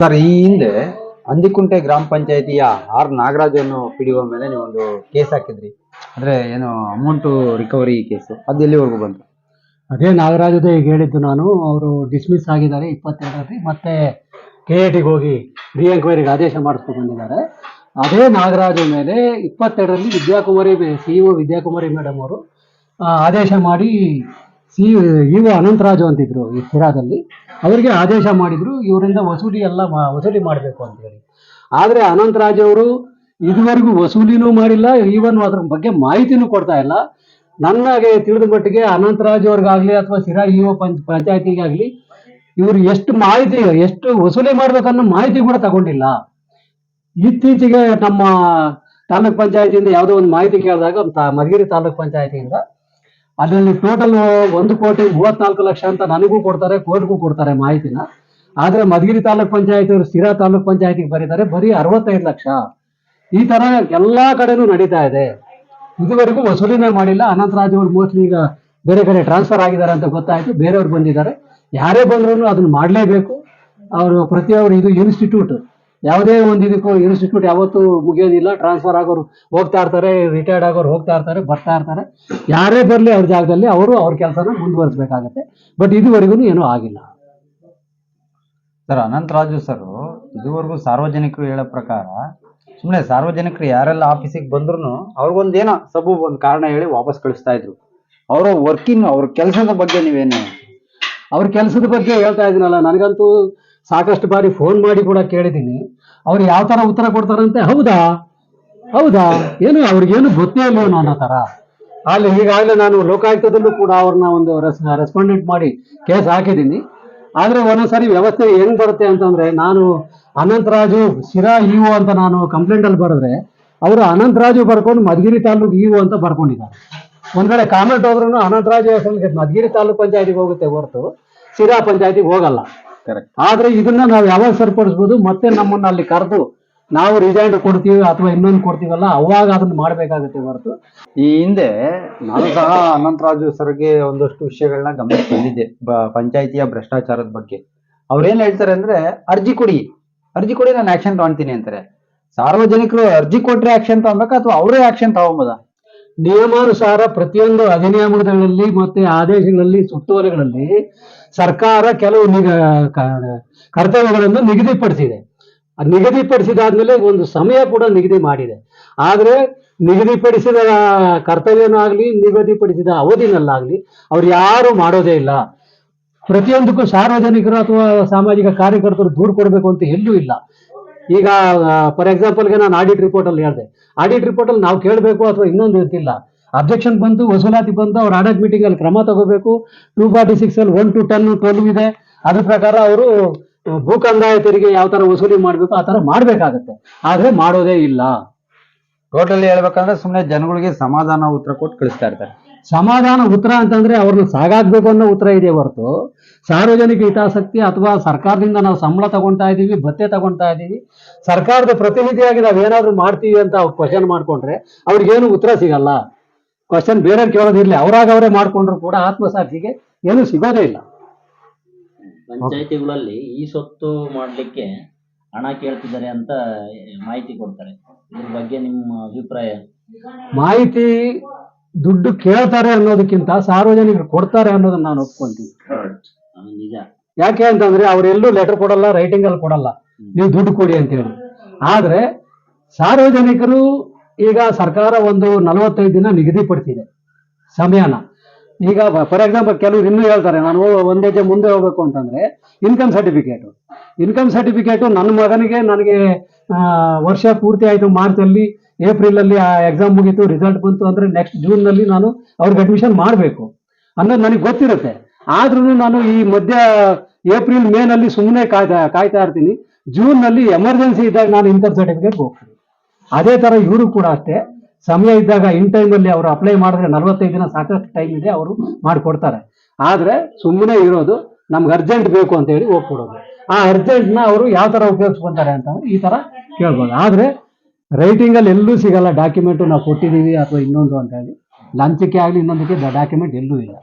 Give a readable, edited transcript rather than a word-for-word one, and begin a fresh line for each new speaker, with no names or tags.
Sir, ಈ ಹಿಂದೆ ಅಂದಿಕುಂಟೆ ಗ್ರಾಮ ಪಂಚಾಯಿತಿಯ ಆರ್ ನಾಗರಾಜ್ ಅನ್ನೋ ಪಿಡಿಒ ಮೇಲೆ ನೀವೊಂದು ಕೇಸ್ ಹಾಕಿದ್ರಿ. ಅಂದ್ರೆ ಏನು ಅಮೌಂಟ್ ರಿಕವರಿ ಕೇಸು, ಅದು ಎಲ್ಲಿವರೆಗೂ ಬಂತು?
ಅದೇ ನಾಗರಾಜದೇ ಈಗ ಹೇಳಿದ್ದು ನಾನು. ಅವರು ಡಿಸ್ಮಿಸ್ ಆಗಿದ್ದಾರೆ 22ರಲ್ಲಿ. ಮತ್ತೆ KATಗೆ ಹೋಗಿ ರಿ ಎಂಕ್ವೈರಿಗೆ ಆದೇಶ ಮಾಡಿಸ್ಕೊಂಡು ಬಂದಿದ್ದಾರೆ. ಅದೇ ನಾಗರಾಜು ಮೇಲೆ 22ರಲ್ಲಿ ವಿದ್ಯಾಕುಮಾರಿ CEO ವಿದ್ಯಾಕುಮಾರಿ ಮೇಡಮ್ ಅವರು ಆದೇಶ ಮಾಡಿ ಇವು ಅನಂತರಾಜು ಅಂತಿದ್ರು ಈ ಶಿರಾದಲ್ಲಿ, ಅವರಿಗೆ ಆದೇಶ ಮಾಡಿದ್ರು ಇವರಿಂದ ವಸೂಲಿ ಮಾಡಬೇಕು ಅಂತ ಹೇಳಿ. ಆದರೆ ಅನಂತರಾಜ್ ಅವರು ಇದುವರೆಗೂ ವಸೂಲಿನೂ ಮಾಡಿಲ್ಲ, ಈವನ್ ಅದ್ರ ಬಗ್ಗೆ ಮಾಹಿತಿನೂ ಕೊಡ್ತಾ ಇಲ್ಲ. ನನಗೆ ತಿಳಿದ ಮಟ್ಟಿಗೆ ಅನಂತರಾಜ್ ಅವ್ರಿಗಾಗ್ಲಿ ಅಥವಾ ಶಿರಾ ಇಒ ಪಂಚಾಯತಿಗಾಗ್ಲಿ ಇವರು ಎಷ್ಟು ವಸೂಲಿ ಮಾಡ್ಬೇಕನ್ನೋ ಮಾಹಿತಿ ಕೂಡ ತಗೊಂಡಿಲ್ಲ. ಇತ್ತೀಚೆಗೆ ನಮ್ಮ ತಾಲೂಕ್ ಪಂಚಾಯತಿಯಿಂದ ಯಾವುದೋ ಒಂದು ಮಾಹಿತಿ ಕೇಳಿದಾಗ ಮಧುಗಿರಿ ತಾಲೂಕ್ ಪಂಚಾಯತಿಯಿಂದ ಅದರಲ್ಲಿ ಟೋಟಲ್ 1,34,00,000 ಅಂತ ನನಗೂ ಕೊಡ್ತಾರೆ, ಕೋರ್ಟ್ಗೂ ಕೊಡ್ತಾರೆ ಮಾಹಿತಿನ. ಆದ್ರೆ ಮಧುಗಿರಿ ತಾಲೂಕ್ ಪಂಚಾಯತಿ ಅವರು ಶಿರಾ ತಾಲೂಕ್ ಪಂಚಾಯತಿಗೆ ಬರೀತಾರೆ ಬರೀ 65 ಲಕ್ಷ. ಈ ತರ ಎಲ್ಲಾ ಕಡೆನೂ ನಡೀತಾ ಇದೆ. ಇದುವರೆಗೂ ವಸೂಲಿನೇ ಮಾಡಿಲ್ಲ. ಅನಂತರಾಜ್ ಅವರು ಮೋಸ್ಟ್ಲಿ ಈಗ ಬೇರೆ ಕಡೆ ಟ್ರಾನ್ಸ್ಫರ್ ಆಗಿದ್ದಾರೆ ಅಂತ ಗೊತ್ತಾಯ್ತು, ಬೇರೆಯವ್ರು ಬಂದಿದ್ದಾರೆ. ಯಾರೇ ಬಂದ್ರು ಅದನ್ನ ಮಾಡಲೇಬೇಕು. ಪ್ರತಿಯೊಬ್ಬರು ಇದು ಇನ್ಸ್ಟಿಟ್ಯೂಟ್, ಯಾವುದೇ ಒಂದು ಇದಕ್ಕೂ ಇನ್ಸ್ಟಿಟ್ಯೂಟ್ ಯಾವತ್ತೂ ಮುಗಿಯೋದಿಲ್ಲ. ಟ್ರಾನ್ಸ್ಫರ್ ಆಗೋರು ಹೋಗ್ತಾ ಇರ್ತಾರೆ, ರಿಟೈರ್ಡ್ ಆಗೋರು ಹೋಗ್ತಾ ಇರ್ತಾರೆ, ಬರ್ತಾ ಇರ್ತಾರೆ. ಯಾರೇ ಬರಲಿ ಅವ್ರ ಜಾಗದಲ್ಲಿ ಅವ್ರ ಕೆಲಸನ ಮುಂದುವರಿಸಬೇಕಾಗತ್ತೆ. ಬಟ್ ಇದುವರೆಗೂ ಏನೂ ಆಗಿಲ್ಲ.
ಸರ್, ಅನಂತರಾಜು ಸರ್ ಇದುವರೆಗೂ ಸಾರ್ವಜನಿಕರು ಹೇಳೋ ಪ್ರಕಾರ ಸುಮ್ಮನೆ ಸಾರ್ವಜನಿಕರು ಯಾರೆಲ್ಲ ಆಫೀಸಿಗೆ ಬಂದ್ರು ಅವ್ರಿಗೊಂದೇನೋ ಒಂದು ಕಾರಣ ಹೇಳಿ ವಾಪಸ್ ಕಳಿಸ್ತಾ ಇದ್ರು. ಅವರ ವರ್ಕಿಂಗ್, ಅವ್ರ ಕೆಲಸದ ಬಗ್ಗೆ ನೀವೇನು?
ಅವ್ರ ಕೆಲಸದ ಬಗ್ಗೆ ಹೇಳ್ತಾ ಇದ್ದೀನಲ್ಲ, ನನಗಂತೂ ಸಾಕಷ್ಟು ಬಾರಿ ಫೋನ್ ಮಾಡಿ ಕೂಡ ಕೇಳಿದ್ದೀನಿ. ಅವ್ರು ಯಾವ ತರ ಉತ್ತರ ಕೊಡ್ತಾರಂತೆ, ಹೌದಾ ಏನು ಅವ್ರಿಗೇನು ಗೊತ್ತೇ ಇಲ್ಲ ಅನ್ನೋ ತರ. ಅಲ್ಲಿ ಈಗಾಗಲೇ ನಾನು ಲೋಕಾಯುಕ್ತದಲ್ಲೂ ಕೂಡ ಅವ್ರನ್ನ ಒಂದು ರೆಸ್ಪಾಂಡೆಂಟ್ ಮಾಡಿ ಕೇಸ್ ಹಾಕಿದ್ದೀನಿ. ಆದ್ರೆ ಒಂದೊಂದ್ಸರಿ ವ್ಯವಸ್ಥೆ ಹೆಂಗ್ ಬರುತ್ತೆ ಅಂತಂದ್ರೆ, ನಾನು ಅನಂತರಾಜು ಶಿರಾ ಇಒ ಅಂತ ನಾನು ಕಂಪ್ಲೇಂಟ್ ಅಲ್ಲಿ ಬರೆದ್ರೆ ಅವರು ಅನಂತರಾಜು ಬರ್ಕೊಂಡು ಮಧುಗಿರಿ ತಾಲೂಕು ಇಒ ಅಂತ ಬರ್ಕೊಂಡಿದ್ದಾರೆ. ಒಂದ್ ಕಡೆ ಕಾಮೆಂಟ್ ಹೋದ್ರೂ ಅನಂತರಾಜು ಮಧುಗಿರಿ ತಾಲೂಕ್ ಪಂಚಾಯತಿಗೆ ಹೋಗುತ್ತೆ ಹೊರತು ಶಿರಾ ಪಂಚಾಯತಿಗೆ ಹೋಗಲ್ಲ.
ಕರೆಕ್ಟ್.
ಆದ್ರೆ ಇದನ್ನ ನಾವು ಯಾವಾಗ ಸರಿಪಡಿಸ್ಬೋದು, ಮತ್ತೆ ನಮ್ಮನ್ನ ಅಲ್ಲಿ ಕರೆದು ನಾವು ರಿಸೈಂಡರ್ ಕೊಡ್ತೀವಿ ಅಥವಾ ಇನ್ನೊಂದು ಕೊಡ್ತೀವಲ್ಲ, ಅವಾಗ ಅದನ್ನ ಮಾಡ್ಬೇಕಾಗುತ್ತೆ ಹೊರತು.
ಈ ಹಿಂದೆ ನಾನು ಸಹ ಅನಂತರಾಜು ಸರ್ಗೆ ಒಂದಷ್ಟು ವಿಷಯಗಳನ್ನ ಗಮನಕ್ಕೆ ಬಂದಿದ್ದೆ ಪಂಚಾಯಿತಿಯ ಭ್ರಷ್ಟಾಚಾರದ ಬಗ್ಗೆ. ಅವ್ರೇನ್ ಹೇಳ್ತಾರೆ ಅಂದ್ರೆ, ಅರ್ಜಿ ಕೊಡಿ ನಾನು ಆಕ್ಷನ್ ತಗೊಳ್ತೀನಿ ಅಂತಾರೆ. ಸಾರ್ವಜನಿಕರು ಅರ್ಜಿ ಕೊಟ್ರೆ ಆಕ್ಷನ್ ತಗೊಬೇಕಾ ಅಥವಾ ಅವರೇ ಆಕ್ಷನ್ ತಗೊಬೋದಾ?
ನಿಯಮಾನುಸಾರ ಪ್ರತಿಯೊಂದು ಅಧಿನಿಯಮಗಳಲ್ಲಿ ಮತ್ತೆ ಆದೇಶಗಳಲ್ಲಿ, ಸುತ್ತೋಲೆಗಳಲ್ಲಿ ಸರ್ಕಾರ ಕೆಲವು ಕರ್ತವ್ಯಗಳನ್ನು ನಿಗದಿಪಡಿಸಿದೆ. ನಿಗದಿಪಡಿಸಿದಾದ್ಮೇಲೆ ಒಂದು ಸಮಯ ಕೂಡ ನಿಗದಿ ಮಾಡಿದೆ. ಆದ್ರೆ ನಿಗದಿಪಡಿಸಿದ ಕರ್ತವ್ಯನಾಗ್ಲಿ, ನಿಗದಿಪಡಿಸಿದ ಅವಧಿನಲ್ಲಾಗ್ಲಿ ಅವ್ರು ಯಾರು ಮಾಡೋದೇ ಇಲ್ಲ. ಪ್ರತಿಯೊಂದಕ್ಕೂ ಸಾರ್ವಜನಿಕರು ಅಥವಾ ಸಾಮಾಜಿಕ ಕಾರ್ಯಕರ್ತರು ದೂರು ಕೊಡಬೇಕು ಅಂತ ಎಲ್ಲೂ ಇಲ್ಲ. ಈಗ ಫಾರ್ ಎಕ್ಸಾಂಪಲ್ಗೆ ನಾನು ಆಡಿಟ್ ರಿಪೋರ್ಟ್ ಅಲ್ಲಿ ಹೇಳಿದೆ, ಆಡಿಟ್ ರಿಪೋರ್ಟ್ ಅಲ್ಲಿ ನಾವು ಕೇಳಬೇಕು ಅಥವಾ ಇನ್ನೊಂದು ಇರ್ತಿಲ್ಲ. ಅಬ್ಜೆಕ್ಷನ್ ಬಂತು, ವಸೂಲಾತಿ ಬಂತು, ಅವ್ರ ಆಡಿಟ್ ಮೀಟಿಂಗ್ ಅಲ್ಲಿ ಕ್ರಮ ತಗೋಬೇಕು. 246 ಅಲ್ಲಿ 1 to 10 12 ಇದೆ. ಅದ್ರ ಪ್ರಕಾರ ಅವರು ಭೂ ಕಂದಾಯ ತೆರಿಗೆ ಯಾವ ತರ ವಸೂಲಿ ಮಾಡ್ಬೇಕು ಆ ತರ ಮಾಡ್ಬೇಕಾಗತ್ತೆ. ಆದ್ರೆ ಮಾಡೋದೇ ಇಲ್ಲ.
ಟೋಟಲಿ ಹೇಳ್ಬೇಕಂದ್ರೆ ಸುಮ್ಮನೆ ಜನಗಳಿಗೆ ಸಮಾಧಾನ ಉತ್ತರ ಕೊಟ್ಟು ಕಳಿಸ್ತಾ ಇರ್ತಾರೆ.
ಸಮಾಧಾನ ಉತ್ತರ ಅಂತಂದ್ರೆ ಅವ್ರನ್ನ ಸಾಗಾಕ್ಬೇಕು ಅನ್ನೋ ಉತ್ತರ ಇದೆ ಹೊರತು ಸಾರ್ವಜನಿಕ ಹಿತಾಸಕ್ತಿ ಅಥವಾ ಸರ್ಕಾರದಿಂದ ನಾವು ಸಂಬಳ ತಗೊಳ್ತಾ ಇದೀವಿ, ಭತ್ಯೆ ತಗೊಳ್ತಾ ಇದೀವಿ, ಸರ್ಕಾರದ ಪ್ರತಿನಿಧಿಯಾಗಿ ನಾವೇನಾದ್ರೂ ಮಾಡ್ತೀವಿ ಅಂತ ಕ್ವಶನ್ ಮಾಡ್ಕೊಂಡ್ರೆ ಅವ್ರಿಗೇನು ಉತ್ತರ ಸಿಗಲ್ಲ. ಕ್ವಶನ್ ಬೇರೆ ಕೇಳೋದಿರ್ಲಿ, ಅವರೇ ಮಾಡ್ಕೊಂಡ್ರು ಕೂಡ ಆತ್ಮಸಾಕ್ಷಿಗೆ ಏನು ಸಿಗೋದೇ ಇಲ್ಲ.
ಪಂಚಾಯತಿಗಳಲ್ಲಿ ಈ ಸೊತ್ತು ಮಾಡ್ಲಿಕ್ಕೆ ಹಣ ಕೇಳ್ತಿದ್ದಾರೆ ಅಂತ ಮಾಹಿತಿ ಕೊಡ್ತಾರೆ. ಇದ್ರ ಬಗ್ಗೆ ನಿಮ್ಮ ಅಭಿಪ್ರಾಯ?
ಮಾಹಿತಿ ದುಡ್ಡು ಕೇಳ್ತಾರೆ ಅನ್ನೋದಕ್ಕಿಂತ ಸಾರ್ವಜನಿಕರು ಕೊಡ್ತಾರೆ ಅನ್ನೋದನ್ನ ನಾನು ಒಪ್ಕೊಂತೀನಿ.
ನಿಜ.
ಯಾಕೆ ಅಂತಂದ್ರೆ ಅವರೆಲ್ಲೂ ಲೆಟರ್ ಕೊಡಲ್ಲ, ರೈಟಿಂಗ್ ಅಲ್ಲಿ ಕೊಡಲ್ಲ ನೀವು ದುಡ್ಡು ಕೊಡಿ ಅಂತ ಹೇಳಿ. ಆದ್ರೆ ಸಾರ್ವಜನಿಕರು ಈಗ ಸರ್ಕಾರ ಒಂದು 45 ದಿನ ನಿಗದಿಪಡಿಸಿದೆ ಸಮಯನ. ಈಗ ಫಾರ್ ಎಕ್ಸಾಂಪಲ್ ಕೆಲವರು ಇನ್ನೂ ಹೇಳ್ತಾರೆ, ನಾನು ಒಂದ್ ಹೆಜ್ಜೆ ಮುಂದೆ ಹೋಗ್ಬೇಕು ಅಂತಂದ್ರೆ ಇನ್ಕಮ್ ಸರ್ಟಿಫಿಕೇಟು ನನ್ನ ಮಗನಿಗೆ ನನಗೆ ವರ್ಷ ಪೂರ್ತಿ ಆಯ್ತು, ಮಾರ್ಚ್ ಅಲ್ಲಿ ಏಪ್ರಿಲ್ ಅಲ್ಲಿ ಆ ಎಕ್ಸಾಮ್ ಮುಗೀತು, ರಿಸಲ್ಟ್ ಬಂತು ಅಂದ್ರೆ ನೆಕ್ಸ್ಟ್ ಜೂನ್ ನಲ್ಲಿ ನಾನು ಅವ್ರಿಗೆ ಅಡ್ಮಿಷನ್ ಮಾಡಬೇಕು ಅನ್ನೋದು ನನಗೆ ಗೊತ್ತಿರುತ್ತೆ. ಆದ್ರೂ ನಾನು ಈ ಮಧ್ಯ ಏಪ್ರಿಲ್ ಮೇ ನಲ್ಲಿ ಸುಮ್ಮನೆ ಕಾಯ್ತಾ ಇರ್ತೀನಿ. ಜೂನ್ ನಲ್ಲಿ ಎಮರ್ಜೆನ್ಸಿ ಇದ್ದಾಗ ನಾನು ಇನ್ಕಮ್ ಸರ್ಟಿಫಿಕೇಟ್ ಹೋಗ್ತೀನಿ. ಅದೇ ತರ ಇವರು ಕೂಡ ಅಷ್ಟೇ, ಸಮಯ ಇದ್ದಾಗ ಇನ್ ಟೈಮ್ ಅಲ್ಲಿ ಅವರು ಅಪ್ಲೈ ಮಾಡಿದ್ರೆ 45 ದಿನ ಸಾಕಷ್ಟು ಟೈಮ್ ಇದೆ, ಅವರು ಮಾಡಿಕೊಡ್ತಾರೆ. ಆದ್ರೆ ಸುಮ್ಮನೆ ಇರೋದು, ನಮ್ಗೆ ಅರ್ಜೆಂಟ್ ಬೇಕು ಅಂತ ಹೇಳಿ ಹೋಗ್ಕೊಡೋದು. ಆ ಅರ್ಜೆಂಟ್ನ ಅವರು ಯಾವ ತರ ಉಪಯೋಗಿಸ್ಕೊಂತಾರೆ ಅಂತಂದ್ರೆ ಈ ತರ ಕೇಳ್ಬೋದು. ಆದ್ರೆ ರೈಟಿಂಗ್ ಅಲ್ಲಿ ಎಲ್ಲೂ ಸಿಗಲ್ಲ ಡಾಕ್ಯುಮೆಂಟ್ ನಾವು ಕೊಟ್ಟಿದ್ದೀವಿ ಅಥವಾ ಇನ್ನೊಂದು ಅಂತ ಹೇಳಿ. ಲಂಚಕ್ಕೆ ಆಗಲಿ ಇನ್ನೊಂದಕ್ಕೆ ಡಾಕ್ಯುಮೆಂಟ್ ಎಲ್ಲೂ ಇಲ್ಲ.